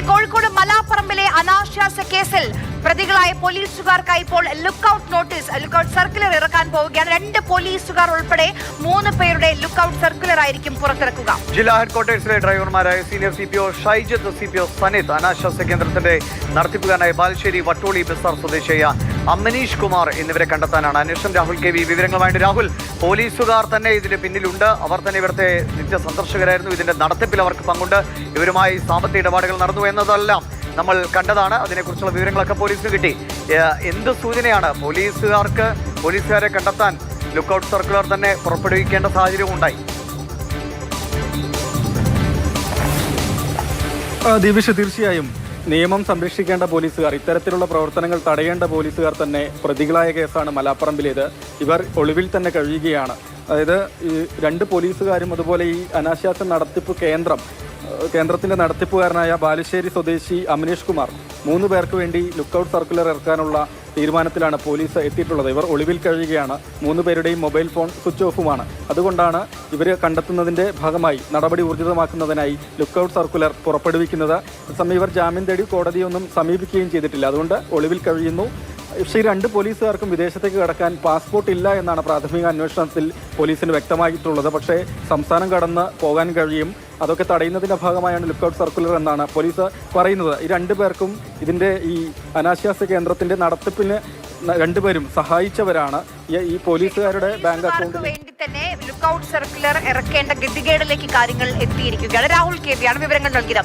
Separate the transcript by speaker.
Speaker 1: കോഴിക്കോട് മലാപ്പറമ്പിലെ അനാശാസ്യ കേസിൽ പ്രതികളായ പോലീസുകാർക്കായി ഇപ്പോൾ ലുക്കൌട്ട് സർക്കുലർ ഇറക്കാൻ പോവുകയാണ്. 2 പോലീസുകാർ ഉൾപ്പെടെ 3 പേരുടെ ലുക്കൌട്ട് സർക്കുലർ ആയിരിക്കും പുറത്തിറക്കുക.
Speaker 2: ജില്ലാ ഹെഡ്ക്വാർട്ടേഴ്സിലെ ഡ്രൈവർമാരായ സീനിയർ CPO ഷൈജത്ത്, CPO സനിത്, അനാശാസ്യ കേന്ദ്രത്തിന്റെ നടത്തിപ്പുകാരനായ ബാലുശ്ശേരി വട്ടോളി ബസാർ സ്വദേശിയായ അമ്മനീഷ് കുമാർ എന്നിവരെ കണ്ടെത്താനാണ് അന്വേഷണം. രാഹുൽ KV വിവരങ്ങളുമായിട്ട്. രാഹുൽ, പോലീസുകാർ തന്നെ ഇതിന് പിന്നിലുണ്ട്. അവർ തന്നെ ഇവിടുത്തെ നിത്യ സന്ദർശകരായിരുന്നു. ഇതിന്റെ നടത്തിപ്പിൽ അവർക്ക് പങ്കുണ്ട്. ഇവരുമായി സാമ്പത്തിക ഇടപാടുകൾ നടന്നു എന്നതെല്ലാം നമ്മൾ കണ്ടതാണ്. അതിനെക്കുറിച്ചുള്ള വിവരങ്ങളൊക്കെ പോലീസിന് കിട്ടി. എന്ത് സൂചനയാണ് പോലീസുകാരെ കണ്ടെത്താൻ ലുക്കൌട്ട് സർക്കുലർ തന്നെ പുറപ്പെടുവിക്കേണ്ട സാഹചര്യം ഉണ്ടായി?
Speaker 3: ദിവിഷ്, തീർച്ചയായും നിയമം സംരക്ഷിക്കേണ്ട പോലീസുകാർ, ഇത്തരത്തിലുള്ള പ്രവർത്തനങ്ങൾ തടയേണ്ട പോലീസുകാർ തന്നെ പ്രതികളായ കേസാണ് മലാപ്പറമ്പിലേത്. ഇവർ ഒളിവിൽ തന്നെ കഴിയുകയാണ്. അതായത് ഈ 2 പോലീസുകാരും അതുപോലെ ഈ അനാശാസ്യ നടത്തിപ്പ് കേന്ദ്രത്തിന്റെ നടത്തിപ്പുകാരനായ ബാലുശ്ശേരി സ്വദേശി അമനീഷ് കുമാർ 3 പേർക്ക് വേണ്ടി ലുക്കൌട്ട് സർക്കുലർ ഇറക്കാനുള്ള തീരുമാനത്തിലാണ് പോലീസ് എത്തിയിട്ടുള്ളത്. ഇവർ ഒളിവിൽ കഴിയുകയാണ്. 3 പേരുടെയും മൊബൈൽ ഫോൺ സ്വിച്ച് ഓഫുമാണ്. അതുകൊണ്ടാണ് ഇവരെ കണ്ടെത്തുന്നതിന്റെ ഭാഗമായി നടപടി ഊർജിതമാക്കുന്നതിനായി ലുക്കൌട്ട് സർക്കുലർ പുറപ്പെടുവിക്കുന്നത്. അതേസമയം ഇവർ ജാമ്യം തേടി കോടതിയൊന്നും സമീപിക്കുകയും ചെയ്തിട്ടില്ല. അതുകൊണ്ട് ഒളിവിൽ കഴിയുന്നു. പക്ഷേ ഈ 2 പോലീസുകാർക്കും വിദേശത്തേക്ക് കടക്കാൻ പാസ്പോർട്ട് ഇല്ല എന്നാണ് പ്രാഥമിക അന്വേഷണത്തിൽ പോലീസിന് വ്യക്തമായിട്ടുള്ളത്. പക്ഷേ സംസ്ഥാനം കടന്ന് പോകാൻ കഴിയും. അതൊക്കെ തടയുന്നതിന്റെ ഭാഗമായാണ് ലുക്കൌട്ട് സർക്കുലർ എന്നാണ് പോലീസ് പറയുന്നത്. ഈ 2 പേർക്കും ഇതിന്റെ ഈ അനാശാസ്യ കേന്ദ്രത്തിന്റെ നടത്തിപ്പിന് 2 പേരും സഹായിച്ചവരാണ്. ഈ പോലീസുകാരുടെ ബാങ്ക് അക്കൗണ്ടിൽ
Speaker 1: വേണ്ടി തന്നെ ലുക്കൌട്ട് സർക്കുലർ ഇറക്കേണ്ട ഗതികേടിലേക്ക് കാര്യങ്ങൾ എത്തിയിരിക്കുകയാണ്. രാഹുൽ KV ആണ് വിവരങ്ങൾ നൽകിയത്.